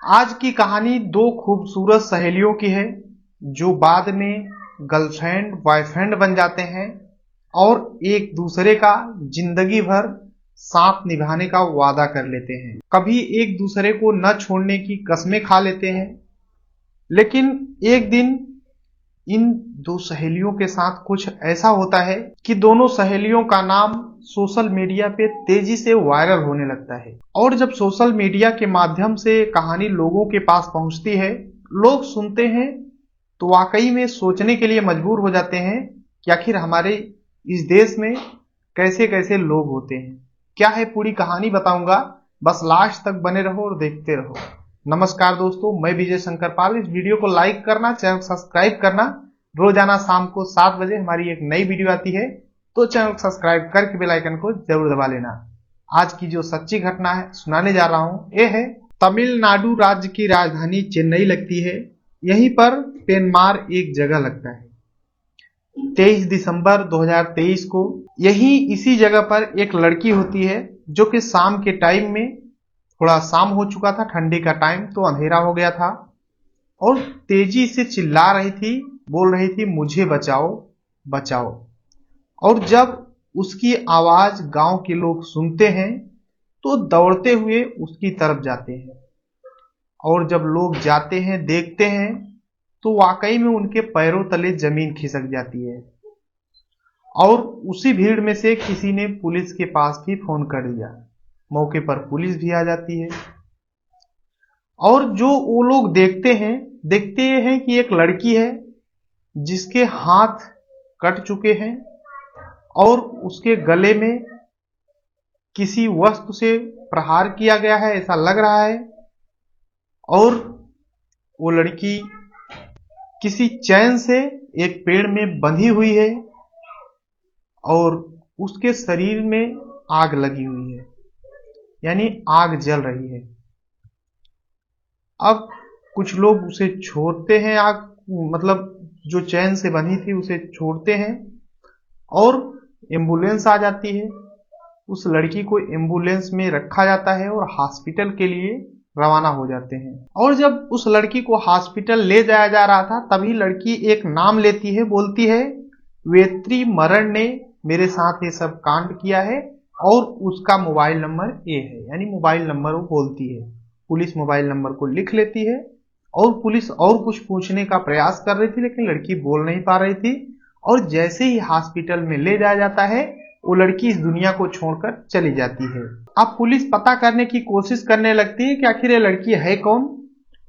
आज की कहानी दो खूबसूरत सहेलियों की है जो बाद में गर्लफ्रेंड बॉयफ्रेंड बन जाते हैं और एक दूसरे का जिंदगी भर साथ निभाने का वादा कर लेते हैं। कभी एक दूसरे को न छोड़ने की कस्में खा लेते हैं, लेकिन एक दिन इन दो सहेलियों के साथ कुछ ऐसा होता है कि दोनों सहेलियों का नाम सोशल मीडिया पे तेजी से वायरल होने लगता है। और जब सोशल मीडिया के माध्यम से कहानी लोगों के पास पहुंचती है, लोग सुनते हैं तो वाकई में सोचने के लिए मजबूर हो जाते हैं कि आखिर हमारे इस देश में कैसे कैसे लोग होते हैं। क्या है पूरी कहानी बताऊंगा, बस लास्ट तक बने रहो और देखते रहो। नमस्कार दोस्तों, मैं विजय शंकर पाल। इस वीडियो को लाइक करना, चैनल सब्सक्राइब करना। रोजाना शाम को 7 बजे हमारी एक नई वीडियो आती है, तो चैनल सब्सक्राइब करके बेल आइकन को जरूर दबा लेना। आज की जो सच्ची घटना है सुनाने जा रहा हूं, ये है तमिलनाडु राज्य की राजधानी चेन्नई लगती है। यहीं पर पेनमार एक जगह लगता है। 23 दिसंबर 2023 को यही इसी जगह पर एक लड़की होती है जो कि शाम के टाइम में, थोड़ा शाम हो चुका था, ठंडी का टाइम, तो अंधेरा हो गया था और तेजी से चिल्ला रही थी, बोल रही थी मुझे बचाओ बचाओ। और जब उसकी आवाज गांव के लोग सुनते हैं तो दौड़ते हुए उसकी तरफ जाते हैं। और जब लोग जाते हैं, देखते हैं, तो वाकई में उनके पैरों तले जमीन खिसक जाती है। और उसी भीड़ में से किसी ने पुलिस के पास भी फोन कर दिया। मौके पर पुलिस भी आ जाती है। और जो वो लोग देखते हैं कि एक लड़की है जिसके हाथ कट चुके हैं और उसके गले में किसी वस्तु से प्रहार किया गया है, ऐसा लग रहा है। और वो लड़की किसी चैन से एक पेड़ में बंधी हुई है और उसके शरीर में आग लगी हुई है, यानी आग जल रही है। अब कुछ लोग उसे छोड़ते हैं, आग मतलब जो चैन से बंधी थी उसे छोड़ते हैं और एम्बुलेंस आ जाती है। उस लड़की को एम्बुलेंस में रखा जाता है और हॉस्पिटल के लिए रवाना हो जाते हैं। और जब उस लड़की को हॉस्पिटल ले जाया जा रहा था, तभी लड़की एक नाम लेती है, बोलती है वेत्री मरण ने मेरे साथ ये सब कांड किया है और उसका मोबाइल नंबर ये है, यानी मोबाइल नंबर वो बोलती है। पुलिस मोबाइल नंबर को लिख लेती है और पुलिस और कुछ पूछने का प्रयास कर रही थी, लेकिन लड़की बोल नहीं पा रही थी। और जैसे ही हॉस्पिटल में ले जाया जाता है, वो लड़की इस दुनिया को छोड़कर चली जाती है। अब पुलिस पता करने की कोशिश करने लगती है कि आखिर ये लड़की है कौन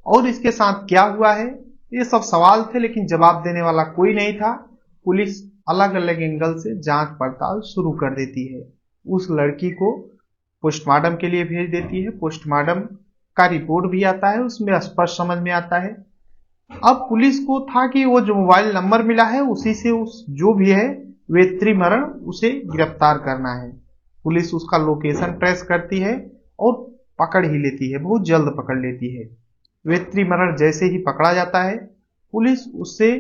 और इसके साथ क्या हुआ है। ये सब सवाल थे, लेकिन जवाब देने वाला कोई नहीं था। पुलिस अलग अलग एंगल से जांच पड़ताल शुरू कर देती है। उस लड़की को पोस्टमार्टम के लिए भेज देती है। पोस्टमार्टम का रिपोर्ट भी आता है, उसमें स्पष्ट समझ में आता है। अब पुलिस को था कि वो जो मोबाइल नंबर मिला है उसी से उस जो भी है वेत्री मरण, उसे गिरफ्तार करना है। पुलिस उसका लोकेशन ट्रेस करती है और पकड़ ही लेती है, बहुत जल्द पकड़ लेती है। वेत्री मरण जैसे ही पकड़ा जाता है, पुलिस उससे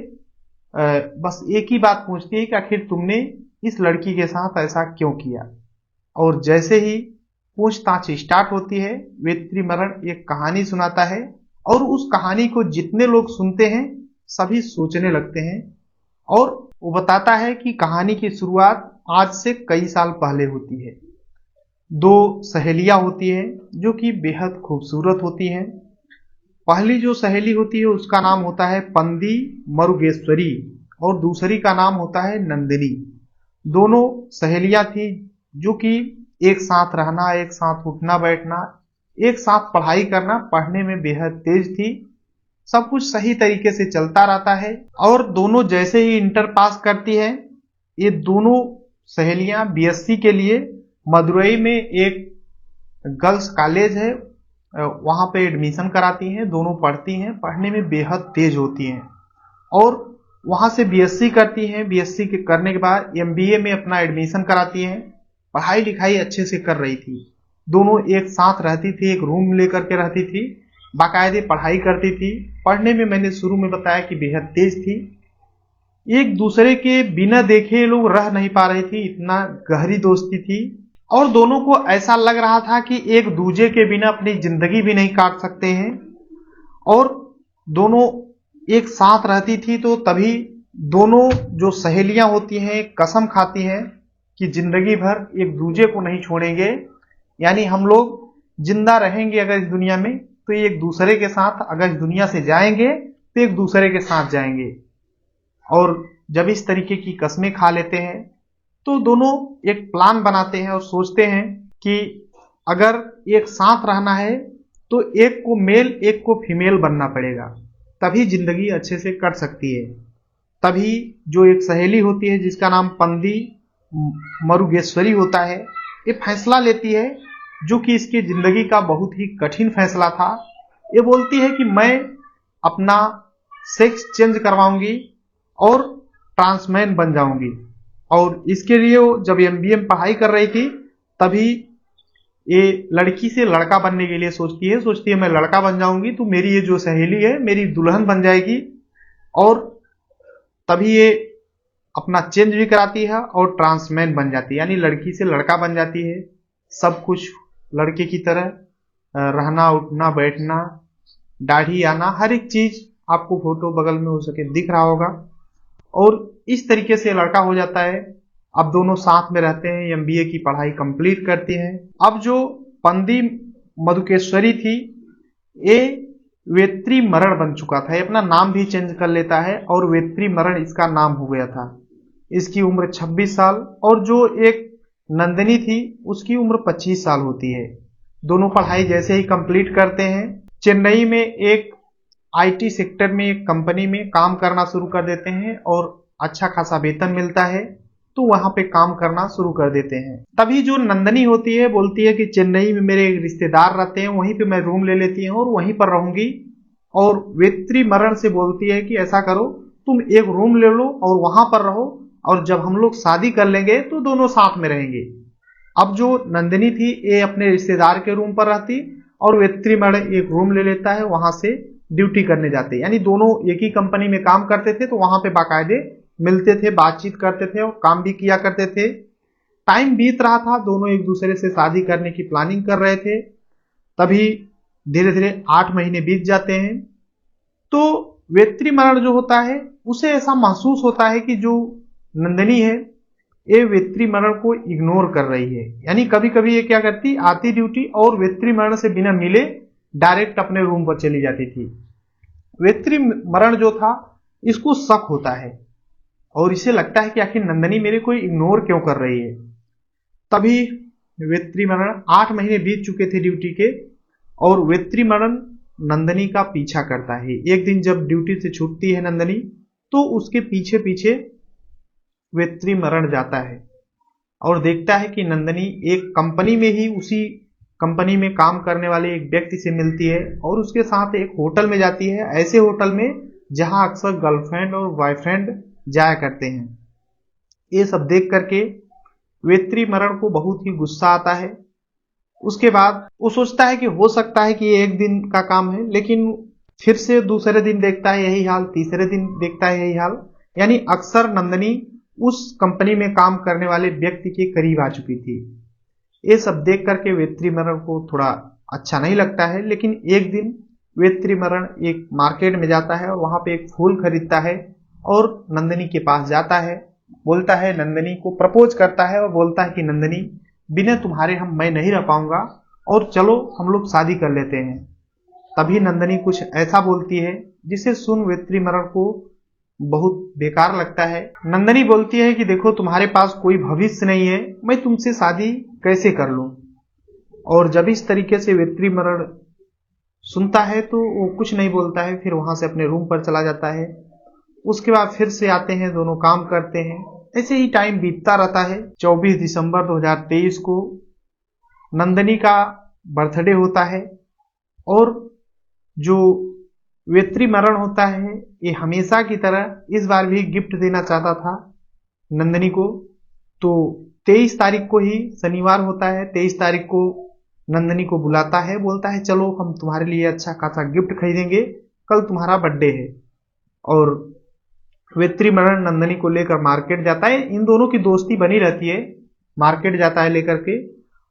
बस एक ही बात पूछती है कि आखिर तुमने इस लड़की के साथ ऐसा क्यों किया। और जैसे ही पूछताछ स्टार्ट होती है, वेत्री मरण एक कहानी सुनाता है और उस कहानी को जितने लोग सुनते हैं सभी सोचने लगते हैं। और वो बताता है कि कहानी की शुरुआत आज से कई साल पहले होती है। दो सहेलियां होती हैं जो कि बेहद खूबसूरत होती हैं। पहली जो सहेली होती है उसका नाम होता है पंदी मरुगेश्वरी और दूसरी का नाम होता है नंदिनी। दोनों सहेलियां थी जो कि एक साथ रहना, एक साथ उठना बैठना, एक साथ पढ़ाई करना, पढ़ने में बेहद तेज थी। सब कुछ सही तरीके से चलता रहता है। और दोनों जैसे ही इंटर पास करती है, ये दोनों सहेलियां बीएससी के लिए मदुरई में एक गर्ल्स कॉलेज है, वहां पे एडमिशन कराती हैं। दोनों पढ़ती हैं, पढ़ने में बेहद तेज होती हैं और वहां से बीएससी करती हैं। बीएससी के करने के बाद एमबीए में अपना एडमिशन कराती हैं। पढ़ाई लिखाई अच्छे से कर रही थी। दोनों एक साथ रहती थी, एक रूम लेकर के रहती थी, बाकायदे पढ़ाई करती थी। पढ़ने में मैंने शुरू में बताया कि बेहद तेज थी। एक दूसरे के बिना देखे लोग रह नहीं पा रहे थे, इतना गहरी दोस्ती थी। और दोनों को ऐसा लग रहा था कि एक दूसरे के बिना अपनी जिंदगी भी नहीं काट सकते हैं। और दोनों एक साथ रहती थी। तो तभी दोनों जो सहेलियां होती हैं कसम खाती हैं कि जिंदगी भर एक दूसरे को नहीं छोड़ेंगे, यानी हम लोग जिंदा रहेंगे अगर इस दुनिया में तो एक दूसरे के साथ, अगर इस दुनिया से जाएंगे तो एक दूसरे के साथ जाएंगे। और जब इस तरीके की कस्में खा लेते हैं तो दोनों एक प्लान बनाते हैं और सोचते हैं कि अगर एक साथ रहना है तो एक को मेल एक को फीमेल बनना पड़ेगा, तभी जिंदगी अच्छे से कट सकती है। तभी जो एक सहेली होती है जिसका नाम पंदी मरुगेश्वरी होता है, ये फैसला लेती है जो कि इसकी जिंदगी का बहुत ही कठिन फैसला था। ये बोलती है कि मैं अपना सेक्स चेंज करवाऊंगी और ट्रांसमैन बन जाऊंगी। और इसके लिए वो जब एमबीए में पढ़ाई कर रही थी तभी ये लड़की से लड़का बनने के लिए सोचती है मैं लड़का बन जाऊंगी तो मेरी ये जो सहेली है मेरी दुल्हन बन जाएगी। और तभी ये अपना चेंज भी कराती है और ट्रांसमैन बन जाती है, यानी लड़की से लड़का बन जाती है। सब कुछ लड़के की तरह, रहना उठना बैठना, दाढ़ी आना, हर एक चीज आपको फोटो बगल में हो सके दिख रहा होगा। और इस तरीके से लड़का हो जाता है। अब दोनों साथ में रहते हैं, एमबीए की पढ़ाई कंप्लीट करते हैं। अब जो पंदी मधुकेश्वरी थी ये वेत्री मरण बन चुका था, ये अपना नाम भी चेंज कर लेता है और वेत्री मरण इसका नाम हो गया था। इसकी उम्र 26 साल और जो एक नंदिनी थी उसकी उम्र 25 साल होती है। दोनों पढ़ाई जैसे ही कंप्लीट करते हैं चेन्नई में एक आईटी सेक्टर में एक कंपनी में काम करना शुरू कर देते हैं और अच्छा खासा वेतन मिलता है तो वहां पे काम करना शुरू कर देते हैं। तभी जो नंदनी होती है बोलती है कि चेन्नई में मेरे रिश्तेदार रहते हैं, वहीं पे मैं रूम ले लेती हूँ और वहीं पर रहूंगी। और वेत्री मरण से बोलती है कि ऐसा करो तुम एक रूम ले लो और वहां पर रहो और जब हम लोग शादी कर लेंगे तो दोनों साथ में रहेंगे। अब जो नंदिनी थी ये अपने रिश्तेदार के रूम पर रहती और वेत्री मरण एक रूम ले लेता है, वहां से ड्यूटी करने जाते, यानी दोनों एक ही कंपनी में काम करते थे तो वहां पे बाकायदे मिलते थे, बातचीत करते थे और काम भी किया करते थे। टाइम बीत रहा था, दोनों एक दूसरे से शादी करने की प्लानिंग कर रहे थे। तभी धीरे धीरे 8 महीने बीत जाते हैं तो वेत्री मरण जो होता है उसे ऐसा महसूस होता है कि जो नंदिनी है ये वेत्री मरण को इग्नोर कर रही है। यानी कभी कभी ये क्या करती, आती ड्यूटी और वेत्री मरण से बिना मिले डायरेक्ट अपने रूम पर चली जाती थी। वेत्री मरण जो था इसको शक होता है और इसे लगता है कि आखिर नंदिनी मेरे को इग्नोर क्यों कर रही है। तभी वेत्री मरण 8 महीने बीत चुके थे ड्यूटी के और वेत्री मरण नंदिनी का पीछा करता है। एक दिन जब ड्यूटी से छूटती है नंदिनी तो उसके पीछे पीछे वेत्री मरण जाता है और देखता है कि नंदिनी एक कंपनी में ही उसी कंपनी में काम करने वाले एक व्यक्ति से मिलती है और उसके साथ एक होटल में जाती है, ऐसे होटल में जहां अक्सर गर्लफ्रेंड और बॉयफ्रेंड जाया करते हैं। ये सब देख करके वेत्री मरण को बहुत ही गुस्सा आता है। उसके बाद वो सोचता है कि हो सकता है कि ये एक दिन का काम है, लेकिन फिर से दूसरे दिन देखता है यही हाल, तीसरे दिन देखता है यही हाल, यानी अक्सर नंदिनी उस कंपनी में काम करने वाले व्यक्ति के करीब आ चुकी थी। ये सब देख करके वेत्री मरण को थोड़ा अच्छा नहीं लगता है। लेकिन एक दिन वेत्री मरण एक मार्केट में जाता है और वहां पे एक फूल खरीदता है और नंदिनी के पास जाता है, बोलता है, नंदिनी को प्रपोज करता है और बोलता है कि नंदिनी बिना तुम्हारे मैं नहीं रह पाऊंगा और चलो हम लोग शादी कर लेते हैं। तभी नंदिनी कुछ ऐसा बोलती है जिसे सुन वेत्री मरण को बहुत बेकार लगता है। नंदिनी बोलती है कि देखो तुम्हारे पास कोई भविष्य नहीं है, मैं तुमसे शादी कैसे कर लूं। और जब इस तरीके से वेत्री मरण सुनता है तो वो कुछ नहीं बोलता है, फिर वहां से अपने रूम पर चला जाता है। उसके बाद फिर से आते हैं, दोनों काम करते हैं, ऐसे ही टाइम बीतता रहता है। 24 दिसंबर 2023 को नंदिनी का बर्थडे होता है और जो वेत्री मरण होता है ये हमेशा की तरह इस बार भी गिफ्ट देना चाहता था नंदिनी को। तो 23 तारीख को ही शनिवार होता है, 23 तारीख को नंदिनी को बुलाता है, बोलता है चलो हम तुम्हारे लिए अच्छा खासा गिफ्ट खरीदेंगे, कल तुम्हारा बर्थडे है। और वेत्री मरण नंदिनी को लेकर मार्केट जाता है, इन दोनों की दोस्ती बनी रहती है। मार्केट जाता है लेकर के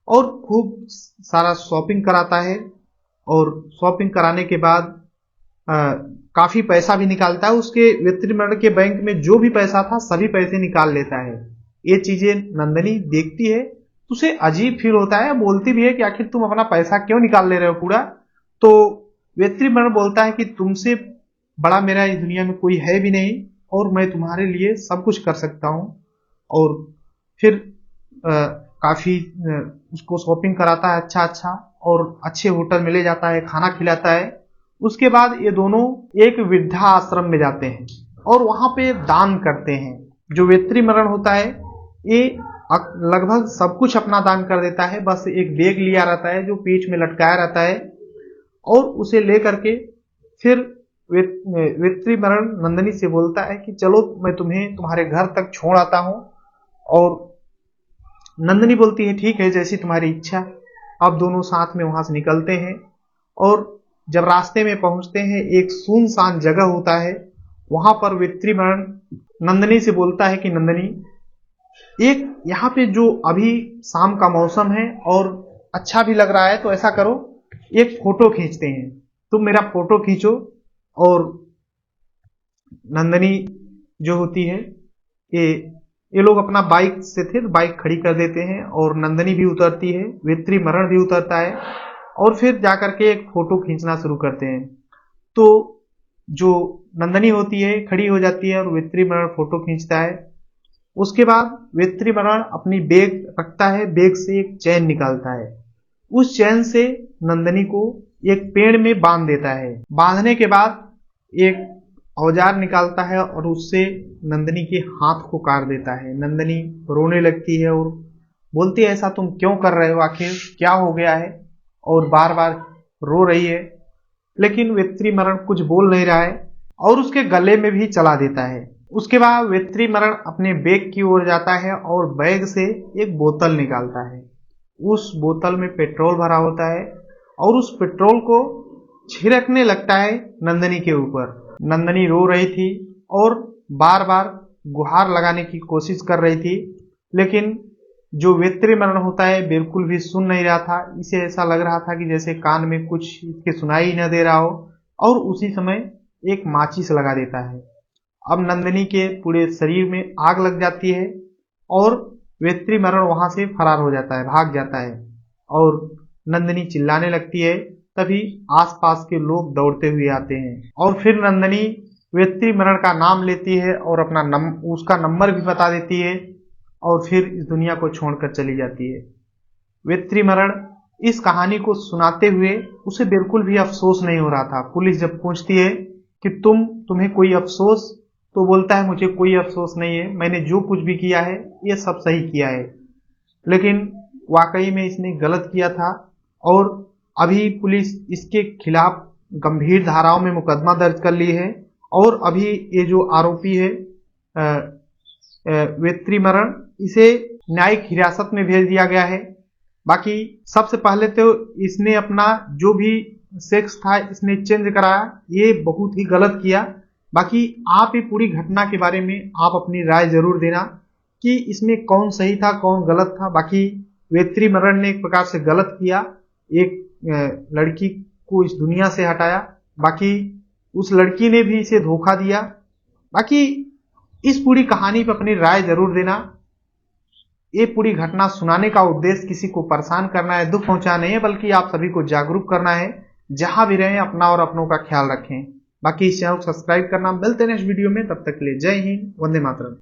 और खूब सारा शॉपिंग कराता है और शॉपिंग कराने के बाद काफी पैसा भी निकालता है। उसके वेत्रीमरण के बैंक में जो भी पैसा था सभी पैसे निकाल लेता है। ये चीजें नंदिनी देखती है तो उसे अजीब फील होता है, बोलती भी है कि आखिर तुम अपना पैसा क्यों निकाल ले रहे हो पूरा। तो वेत्रीमरण बोलता है कि तुमसे बड़ा मेरा इस दुनिया में कोई है भी नहीं और मैं तुम्हारे लिए सब कुछ कर सकता हूँ। और फिर काफी उसको शॉपिंग कराता है अच्छा और अच्छे होटल में ले जाता है, खाना खिलाता है। उसके बाद ये दोनों एक वृद्धा आश्रम में जाते हैं और वहां पे दान करते हैं। जो वेत्रीमरण होता है ये लगभग सब कुछ अपना दान कर देता है, बस एक बैग लिया रहता है जो पीठ में लटकाया रहता है और उसे लेकर के फिर वेत्रीमरण नंदिनी से बोलता है कि चलो मैं तुम्हें तुम्हारे घर तक छोड़ आता हूं। और नंदिनी बोलती है ठीक है, जैसी तुम्हारी इच्छा। अब दोनों साथ में वहां से निकलते हैं और जब रास्ते में पहुंचते हैं एक सुनसान जगह होता है। वहां पर वेत्रीमरण नंदिनी से बोलता है कि नंदिनी, एक यहाँ पे जो अभी शाम का मौसम है और अच्छा भी लग रहा है, तो ऐसा करो एक फोटो खींचते हैं, तुम मेरा फोटो खींचो। और नंदिनी जो होती है ये लोग अपना बाइक से थे तो बाइक खड़ी कर देते हैं और नंदिनी भी उतरती है, वेत्रीमरण भी उतरता है और फिर जाकर के एक फोटो खींचना शुरू करते हैं। तो जो नंदिनी होती है खड़ी हो जाती है और वेत्रीमरण फोटो खींचता है। उसके बाद वेत्रीमरण अपनी बैग रखता है, बैग से एक चैन निकालता है। उस चैन से नंदिनी को एक पेड़ में बांध देता है। बांधने के बाद एक औजार निकालता है और उससे नंदिनी के हाथ को काट देता है। नंदिनी रोने लगती है और बोलती है ऐसा तुम क्यों कर रहे हो, आखिर क्या हो गया है, और बार बार रो रही है। लेकिन वेत्रीमरण कुछ बोल नहीं रहा है और उसके गले में भी चला देता है। उसके बाद वेत्रीमरण अपने बैग की ओर जाता है और बैग से एक बोतल निकालता है। उस बोतल में पेट्रोल भरा होता है और उस पेट्रोल को छिड़कने लगता है नंदिनी के ऊपर। नंदिनी रो रही थी और बार बार गुहार लगाने की कोशिश कर रही थी, लेकिन जो वेत्रीमरण होता है बिल्कुल भी सुन नहीं रहा था। इसे ऐसा लग रहा था कि जैसे कान में कुछ इसके सुनाई न दे रहा हो, और उसी समय एक माचिस लगा देता है। अब नंदिनी के पूरे शरीर में आग लग जाती है और वेत्रीमरण वहां से फरार हो जाता है, भाग जाता है और नंदिनी चिल्लाने लगती है। तभी आसपास के लोग दौड़ते हुए आते हैं और फिर नंदिनी वेत्रीमरण का नाम लेती है और अपना उसका नंबर भी बता देती है और फिर इस दुनिया को छोड़कर चली जाती है। वेत्रीमरण इस कहानी को सुनाते हुए उसे बिल्कुल भी अफसोस नहीं हो रहा था। पुलिस जब पूछती है कि तुम्हें कोई अफसोस, तो बोलता है मुझे कोई अफसोस नहीं है, मैंने जो कुछ भी किया है ये सब सही किया है। लेकिन वाकई में इसने गलत किया था और अभी पुलिस इसके खिलाफ गंभीर धाराओं में मुकदमा दर्ज कर ली है और अभी ये जो आरोपी है वेत्रीमरण, इसे न्यायिक हिरासत में भेज दिया गया है। बाकी सबसे पहले तो इसने अपना जो भी सेक्स था इसने चेंज कराया, ये बहुत ही गलत किया। बाकी आप ये पूरी घटना के बारे में आप अपनी राय जरूर देना कि इसमें कौन सही था कौन गलत था। बाकी वेत्रीमरण ने एक प्रकार से गलत किया, एक लड़की को इस दुनिया से हटाया, बाकी उस लड़की ने भी इसे धोखा दिया। बाकी इस पूरी कहानी पर अपनी राय जरूर देना। ये पूरी घटना सुनाने का उद्देश्य किसी को परेशान करना है, दुख पहुंचाना नहीं है, बल्कि आप सभी को जागरूक करना है। जहां भी रहें अपना और अपनों का ख्याल रखें। बाकी इस चैनल को सब्सक्राइब करना। मिलते हैं नेक्स्ट वीडियो में, तब तक के लिए जय हिंद, वंदे मातरम।